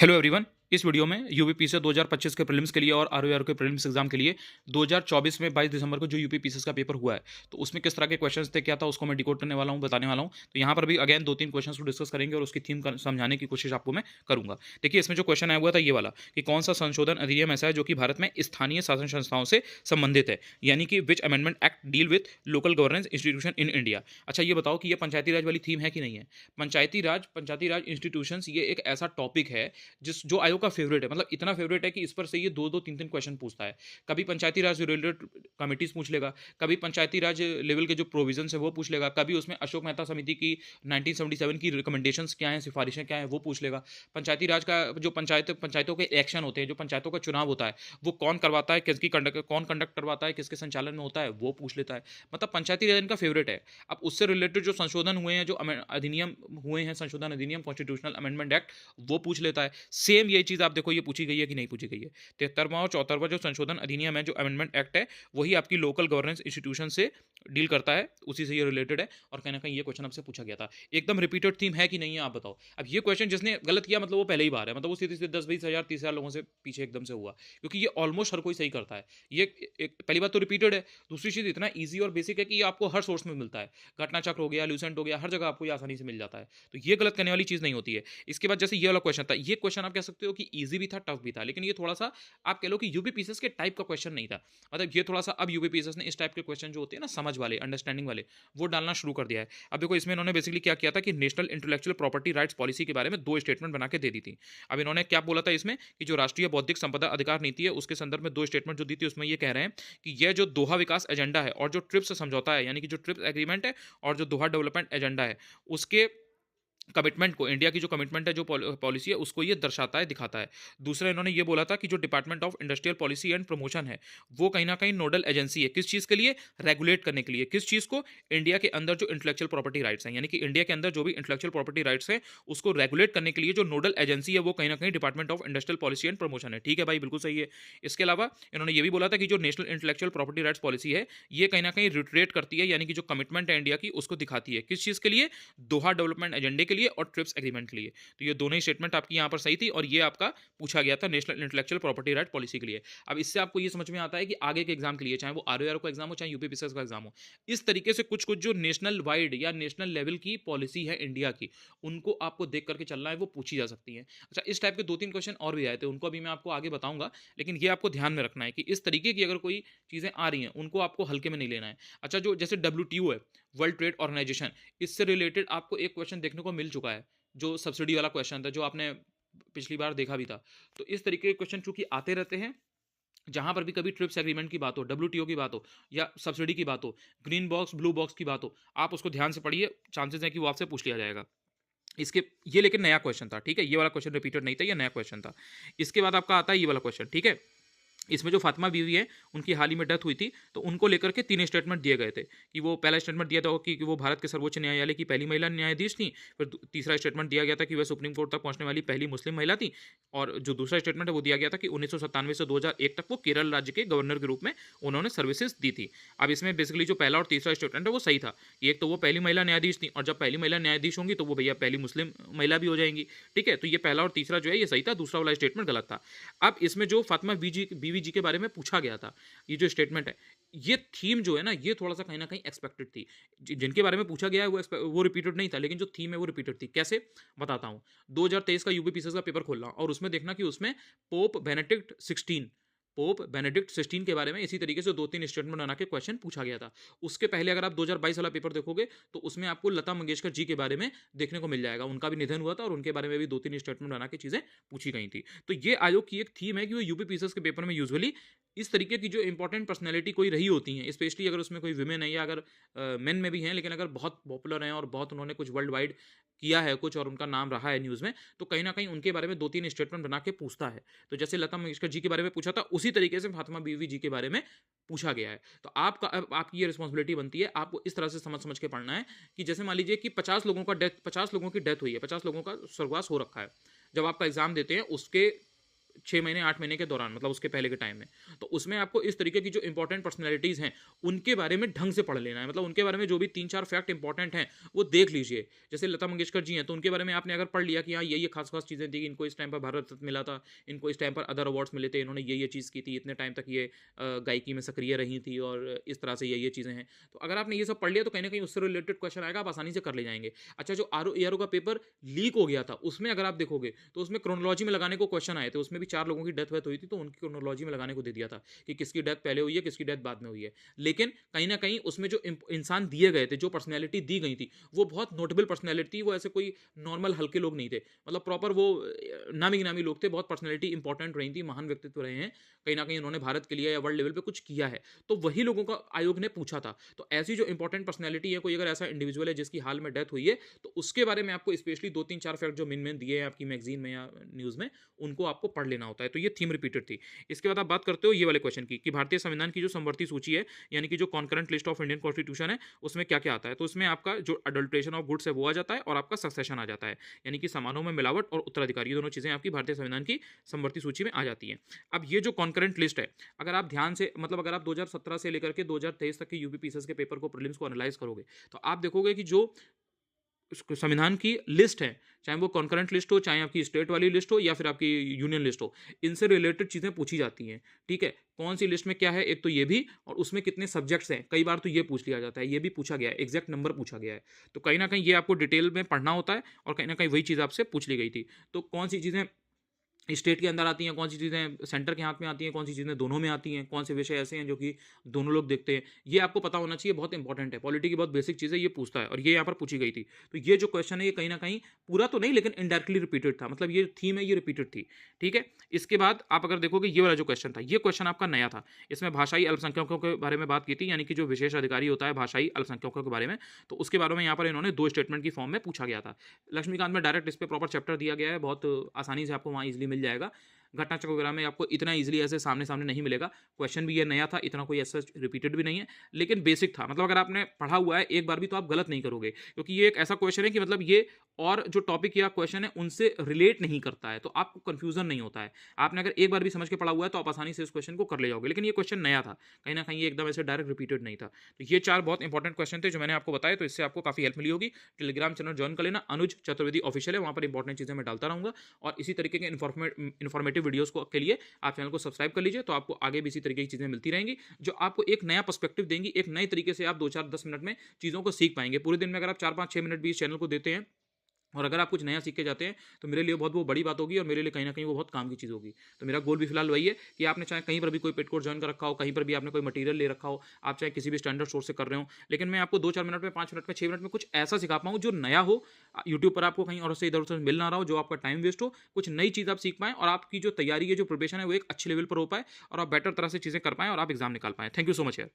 Hello everyone. इस video में UPPCS 2025 के प्रीलिम्स के लिए और आरओआर के प्रीलिम्स एग्जाम के लिए 2024 में 22 दिसंबर को जो यूपीपीसीएस का पेपर हुआ है, तो उसमें किस तरह के क्वेश्चंस थे, क्या था, उसको मैं डिकोड करने वाला हूं, बताने वाला हूं। तो यहाँ पर भी अगेन दो तीन क्वेश्चंस को डिस्कस करेंगे और उसकी थीम समझाने की कोशिश आपको मैं करूंगा। देखिए, इसमें जो क्वेश्चन आया हुआ था ये वाला कि कौन सा संशोधन अधिनियम ऐसा है जो कि भारत में स्थानीय शासन संस्थाओं से संबंधित है, यानी कि विच amendment act deal with local governance institution in India. अच्छा, ये बताओ कि ये पंचायती राज वाली थीम है कि नहीं है। पंचायती राज इंस्टीट्यूशंस ये एक ऐसा टॉपिक है जिस जो आयोग का फेवरेट है, मतलब इतना फेवरेट है कि इस पर से ये दो दो तीन तीन क्वेश्चन पूछता है। कभी पंचायती राज रिलेटेड कमिटीज पूछ लेगा, कभी पंचायती राज लेवल के जो प्रोविजन है वो पूछ लेगा, कभी उसमें अशोक मेहता समिति की 1977 की रिकमेंडेशंस क्या है, सिफारिशें क्या है, वो पूछ लेगा। पंचायती राज का जो पंचायतों के इलेक्शन होते हैं, जो पंचायतों का चुनाव होता है, वो कौन करवाता है, कौन कंडक्ट करवाता है, किसके संचालन में होता है, वो पूछ लेता है। मतलब पंचायती राज इनका फेवरेट है। अब उससे रिलेटेड जो संशोधन हुए हैं, जो अधिनियम हुए हैं, संशोधन अधिनियम, कॉन्स्टिट्यूशनल अमेंडमेंट एक्ट, वो पूछ लेता है। सेम ये चीज़ आप देखो, ये पूछी गई है कि नहीं पूछी गई है। 73वां और 74वां जो संशोधन अधिनियम है, जो अमेंडमेंट एक्ट है, वही आपकी लोकल गवर्नेंस इंस्टीट्यूशन से डील करता है, उसी से ये रिलेटेड है। और कहीं ना कहीं ये क्वेश्चन आपसे पूछा गया था। एकदम रिपीटेड थीम है कि नहीं है, आप बताओ। अब ये क्वेश्चन जिसने गलत किया, मतलब वो पहले ही बार है, मतलब वो सीधे सीधे 10-20 हज़ार 30 हज़ार लोगों से पीछे एकदम से हुआ, क्योंकि ये ऑलमोस्ट हर कोई सही करता है। ये पहली बात तो रिपीटेड है। दूसरी चीज़ इतना ईजी और बेसिक है कि ये आपको हर सोर्स में मिलता है। घटना चक्र हो गया, ल्यूसेंट हो गया, हर जगह आपको ये आसानी से मिल जाता है। तो ये गलत करने वाली चीज़ नहीं होती है। इसके बाद जैसे ये वाला क्वेश्चन था, ये क्वेश्चन आप कह सकते हो कि ईजी भी था, टफ भी था, लेकिन ये थोड़ा सा आप कह लो कि यूपीपीसीएस के टाइप का क्वेश्चन नहीं था। मतलब ये थोड़ा सा अब यूपीपीसीएस ने इस टाइप के क्वेश्चन जो होते हैं ना, समझ वाले, अंडरस्टैंडिंग वाले, वो डालना शुरू कर दिया है। अब देखो, इसमें इन्होंने बेसिकली क्या किया था कि national intellectual property rights policy के बारे में दो स्टेटमेंट बना के दे दी थी। अब इन्होंने क्या बोला था इसमें कि जो राष्ट्रीय बौद्धिक संपदा अधिकार नीति है, उसके संदर्भ में दो स्टेटमेंट जो दी थी, उसमें ये कह रहे हैं कि यह जो दोहा विकास एजेंडा है और जो ट्रिप्स समझौता है, यानी कि जो ट्रिप्स एग्रीमेंट है और जो दोहा डेवलपमेंट एजेंडा है, उसके कमिटमेंट को, इंडिया की जो कमिटमेंट है, जो पॉलिसी है, उसको ये दर्शाता है, दिखाता है। दूसरा इन्होंने ये बोला था कि जो department of industrial policy and promotion है, वो कहीं ना कहीं नोडल एजेंसी है। किस चीज़ के लिए? रेगुलेट करने के लिए। किस चीज़ को? इंडिया के अंदर जो इंटेलेक्चुअल प्रॉपर्टी राइट्स हैं, यानी कि इंडिया के अंदर जो भी इंटेलेक्चुअल प्रॉपर्टी राइट्स हैं, उसको रेगुलेट करने के लिए जो नोडल एजेंसी है, वो कहीं ना कहीं department of industrial policy and promotion है। ठीक है भाई, बिल्कुल सही है। इसके अलावा इन्होंने ये भी बोला था कि जो national intellectual property rights policy है, ये कहीं ना कहीं रिट्रेट करती है, यानी कि जो कमिटमेंट है इंडिया की, उसको दिखाती है। किस चीज़ के लिए? दोहा डेवलपमेंट एजेंडे के लिए और ट्रिप्स एग्रीमेंट के लिए। तो ये दोनों ही स्टेटमेंट आपकी यहाँ पर सही थी, और ये आपका पूछा गया था national intellectual property right policy के लिए। अब इससे आपको ये समझ में आता है कि आगे के एग्जाम के लिए, चाहे वो आरओआर का एग्जाम हो, चाहे यूपीपीसीएस का एग्जाम हो, इस तरीके से कुछ कुछ जो नेशनल वाइड या नेशनल लेवल की पॉलिसी है इंडिया की, उनको आपको देख करके चलना है, वो पूछी जा सकती है। अच्छा, इस टाइप के दो तीन क्वेश्चन और भी आए थे, उनको अभी मैं आपको आगे बताऊंगा, लेकिन ये आपको ध्यान में रखना है कि इस तरीके की अगर कोई चीजें आ रही हैं, उनको आपको हल्के में नहीं लेना है। अच्छा, जो जैसे डब्ल्यूटीओ है, वर्ल्ड ट्रेड ऑर्गेनाइजेशन, इससे रिलेटेड आपको एक क्वेश्चन देखने को मिल चुका है, जो सब्सिडी वाला क्वेश्चन था, जो आपने पिछली बार देखा भी था। तो इस तरीके के क्वेश्चन चूंकि आते रहते हैं, जहां पर भी कभी ट्रिप्स एग्रीमेंट की बात हो, डब्ल्यूटीओ की बात हो, या सब्सिडी की बात हो, ग्रीन बॉक्स ब्लू बॉक्स की बात हो, आप उसको ध्यान से पढ़िए। चांसेस है कि वो आपसे पूछ लिया जाएगा। इसके ये लेकिन नया क्वेश्चन था, ठीक है, ये वाला क्वेश्चन रिपीटेड नहीं था, ये नया क्वेश्चन था। इसके बाद आपका आता है ये वाला क्वेश्चन, ठीक है। इसमें जो फातिमा बीवी है, उनकी हाल ही में डेथ हुई थी, तो उनको लेकर के तीन स्टेटमेंट दिए गए थे। कि वो पहला स्टेटमेंट दिया था कि वो भारत के सर्वोच्च न्यायालय की पहली महिला न्यायाधीश थी। फिर तीसरा स्टेटमेंट दिया गया था कि वह सुप्रीम कोर्ट तक पहुंचने वाली पहली मुस्लिम महिला थी। और जो दूसरा स्टेटमेंट है वो दिया गया था कि 1997 से 2001 तक वो केरल राज्य के गवर्नर के रूप में उन्होंने सर्विसेज दी थी। अब इसमें बेसिकली जो पहला और तीसरा स्टेटमेंट है वो सही था। एक तो वो पहली महिला न्यायाधीश थी, और जब पहली महिला न्यायाधीश होंगी तो वो भैया पहली मुस्लिम महिला भी हो जाएंगी। ठीक है, तो ये पहला और तीसरा जो है ये सही था, दूसरा वाला स्टेटमेंट गलत था। अब इसमें जो फातिमा बीवी जी के बारे में पूछा गया था, ये जो स्टेटमेंट है, ये थीम जो है ना, ये थोड़ा सा कहीं ना कहीं एक्सपेक्टेड थी। जिनके बारे में पूछा गया है वो रिपीटेड नहीं था, लेकिन जो थीम है वो रिपीटेड थी। कैसे? बताता हूं। 2023 का यूपीपीसीएस का पेपर खोल रहा हूं, और उसमें देखना कि उसमें पोप बेनेडिक्ट 16 के बारे में इसी तरीके से दो तीन स्टेटमेंट बना के क्वेश्चन पूछा गया था। उसके पहले अगर आप 2022 वाला पेपर देखोगे, तो उसमें आपको लता मंगेशकर जी के बारे में देखने को मिल जाएगा। उनका भी निधन हुआ था, और उनके बारे में भी दो तीन स्टेटमेंट बना के चीजें पूछी गई थी। तो ये आयोग की एक थीम है कि वो यूपीपीसीएस के पेपर में यूजुअली इस तरीके की जो इंपॉर्टेंट पर्सनैलिटी कोई रही होती हैं, स्पेशली अगर उसमें कोई विमेन है, या अगर मेन में भी हैं, लेकिन अगर बहुत पॉपुलर हैं और बहुत उन्होंने कुछ वर्ल्ड वाइड किया है कुछ, और उनका नाम रहा है न्यूज़ में, तो कहीं ना कहीं उनके बारे में दो तीन स्टेटमेंट बना के पूछता है। तो जैसे लता मंगेशकर जी के बारे में पूछा था, उसी तरीके से फातिमा बीवी जी के बारे में पूछा गया है। तो आपकी ये रिस्पॉन्सिबिलिटी बनती है, आपको इस तरह से समझ समझ के पढ़ना है कि जैसे मान लीजिए कि 50 लोगों की डेथ हुई है, 50 लोगों का स्वर्गवास हो रखा है। जब आपका एग्जाम देते हैं, उसके 6 महीने 8 महीने के दौरान, मतलब उसके पहले के टाइम में। तो उसमें आपको इस तरीके की जो इंपॉर्टेंट पर्सनैलिटीज़ हैं, उनके बारे में ढंग से पढ़ लेना है। मतलब उनके बारे में जो भी 3-4 फैक्ट इंपॉर्टेंट हैं, वो देख लीजिए। जैसे लता मंगेशकर जी हैं, तो उनके बारे में आपने अगर पढ़ लिया कि हाँ, ये खास-खास चीज़ें थी, इनको इस टाइम पर भारत रत्न मिला था, इनको इस टाइम पर अदर अवार्ड्स मिले थे, इन्होंने ये चीज़ की थी, इतने टाइम तक ये गायकी में सक्रिय रही थी और इस तरह से ये चीज़ें हैं। तो अगर आपने ये सब पढ़ लिया तो कहीं न कहीं उससे रिलेटेड क्वेश्चन आएगा, आप आसानी से कर ले जाएँगे। अच्छा, जो आरओ-एआरओ का पेपर लीक हो गया था, उसमें अगर आप देखोगे, तो उसमें क्रोनोलॉजी में लगाने को क्वेश्चन आए थे। उसमें भी 4 लोगों की डेथ-वेथ हुई थी, तो उनकी क्रोनोलॉजी में लगाने को दे दिया था कि किसकी डेथ पहले हुई है, किसकी डेथ बाद में हुई है। लेकिन कहीं न कहीं उसमें जो इंसान दिए गए थे, जो पर्सनैलिटी दी गई थी, वो बहुत नोटेबल पर्सनैलिटी थी। वो ऐसे कोई नॉर्मल हल्के लोग नहीं थे। मतलब प्रॉपर वो नामी-गिनामी लोग थे, बहुत पर्सनैलिटी इंपॉर्टेंट रही थी, महान व्यक्तित्व रहे हैं। कहीं न कहीं उन्होंने भारत के लिए या वर्ल्ड लेवल पे कुछ किया है। तो वही लोगों का आयोग ने पूछा था। तो ऐसी जो इंपॉर्टेंट पर्सनैलिटी है, कोई अगर ऐसा इंडिविजुअल है जिसकी हाल में डेथ हुई है, तो उसके बारे में आपको स्पेशली 2-3-4 फैक्ट जो मेन-मेन दिए हैं आपकी मैगज़ीन में या न्यूज़ में, उनको आपको पढ़ लेना होता है। तो ये थीम रिपीटेड थी। इसके बाद आप बात करते हो ये वाले क्वेश्चन की कि भारतीय संविधान की जो समवर्ती सूची है, यानी कि जो concurrent list of Indian constitution है, उसमें क्या-क्या आता है? तो उसमें आपका जो अडल्ट्रेशन ऑफ गुड्स है वो आ जाता है और आपका सक्सेशन आ जाता है। यानी कि समानों में मिलावट और उत्तराधिकारी, ये दोनों चीज़ें आपकी भारतीय संविधान की समवर्ती सूची में आ जाती हैं। अब ये जो कॉन्करेंट लिस्ट है, अगर आप ध्यान से, मतलब अगर आप 2017 से लेकर के 2023 तक के यूपी पीसीएस के पेपर को, प्रीलिम्स को एनालाइज़ करोगे, तो आप देखोगे कि जो संविधान की लिस्ट है, चाहे वो कॉन्करेंट लिस्ट हो, चाहे आपकी स्टेट वाली लिस्ट हो या फिर आपकी यूनियन लिस्ट हो, इनसे रिलेटेड चीज़ें पूछी जाती हैं, ठीक है? कौन सी लिस्ट में क्या है, एक तो ये भी, और उसमें कितने सब्जेक्ट्स हैं, कई बार तो ये पूछ लिया जाता है, ये भी पूछा गया है, एग्जैक्ट नंबर पूछा गया है। तो कहीं न कहीं ये आपको डिटेल में पढ़ना होता है और कहीं न कहीं वही चीज़ आपसे पूछ ली गई थी। तो कौन सी चीज़ें स्टेट के अंदर आती हैं, कौन सी चीज़ें सेंटर के हाथ में आती हैं, कौन सी चीज़ें दोनों में आती हैं, कौन से विषय ऐसे हैं जो कि दोनों लोग देखते हैं, ये आपको पता होना चाहिए, बहुत इंपॉर्टेंट है। पॉलिटी की बहुत बेसिक चीज़ है, ये पूछता है और ये यहाँ पर पूछी गई थी। तो ये जो क्वेश्चन है, ये कहीं न कहीं पूरा तो नहीं लेकिन इनडायरेक्टली रिपीटेड था, मतलब ये थीम है, ये रिपीटेड थी, ठीक है? इसके बाद आप अगर देखोगे ये वाला जो क्वेश्चन था, ये क्वेश्चन आपका नया था। इसमें भाषाई अल्पसंख्यकों के बारे में बात की थी, यानी कि जो विशेष अधिकारी होता है भाषाई अल्पसंख्यकों के बारे में, तो उसके बारे में यहाँ पर इन्होंने 2 स्टेटमेंट की फॉर्म में पूछा गया था। लक्ष्मीकांत में डायरेक्ट इस पे प्रॉपर चैप्टर दिया गया है, बहुत आसानी से आपको वहाँ ईज़िली मिल जाएगा। घटनाचक्र वगैरह में आपको इतना ईज़िली ऐसे सामने-सामने नहीं मिलेगा। क्वेश्चन भी ये नया था, इतना कोई ऐसा रिपीटेड भी नहीं है, लेकिन बेसिक था। मतलब अगर आपने पढ़ा हुआ है एक बार भी तो आप गलत नहीं करोगे, क्योंकि ये एक ऐसा क्वेश्चन है कि मतलब ये और जो टॉपिक या क्वेश्चन है उनसे रिलेट नहीं करता है, तो आपको कन्फ्यूज़न नहीं होता है। आपने अगर एक बार भी समझ के पढ़ा हुआ है तो आप आसानी से इस क्वेश्चन को कर ले जाओगे, लेकिन ये क्वेश्चन नया था। कहीं न कहीं ये एकदम ऐसे डायरेक्ट रिपीटेड नहीं था। तो ये 4 बहुत इंपॉर्टेंट क्वेश्चन थे जो मैंने आपको बताए, तो इससे आपको काफ़ी हेल्प मिली होगी। टेलीग्राम चैनल जॉइन कर लेना, अनुज चतुर्वेदी ऑफिशियल है, वहाँ पर इंपॉर्टेंट चीज़ें मैं डालता रहूँगा और इसी तरीके के इन्फॉर्मेटिव वीडियोज़ को के लिए आप चैनल को सब्सक्राइब कर लीजिए, तो आपको आगे भी इसी तरीके की चीज़ें मिलती रहेंगी, जो आपको एक नया पर्सपेक्टिव देंगी, एक नए तरीके से आप 2, 4, 10 मिनट में चीज़ों को सीख पाएँगे। पूरे दिन में अगर आप 4, 5, 6 मिनट भी इस चैनल को देते हैं और अगर आप कुछ नया सीख के जाते हैं, तो मेरे लिए बहुत वो बड़ी बात होगी और मेरे लिए कहीं न कहीं वो बहुत काम की चीज़ होगी। तो मेरा गोल भी फिलहाल वही है कि आपने चाहे कहीं पर भी कोई पेड कोर्स जॉइन कर रखा हो, कहीं पर भी आपने कोई मटीरियल ले रखा हो, आप चाहे किसी भी स्टैंडर्ड सोर्स से कर रहे हो, लेकिन मैं आपको 2-4 मिनट में, 5 मिनट में, 6 मिनट में कुछ ऐसा सिखा पाऊँ जो नया हो, यूट्यूब पर आपको कहीं और से इधर-उधर मिल ना रहा हो, जो आपका टाइम वेस्ट हो, कुछ नई चीज़ आप सीख पाएँ और आपकी जो तैयारी है, जो प्रिपरेशन है, वो एक अच्छे लेवल पर हो पाए और आप बेटर तरह से चीज़ें कर पाएँ और आप एग्ज़ाम निकाल पाएँ। थैंक यू सो मच यार।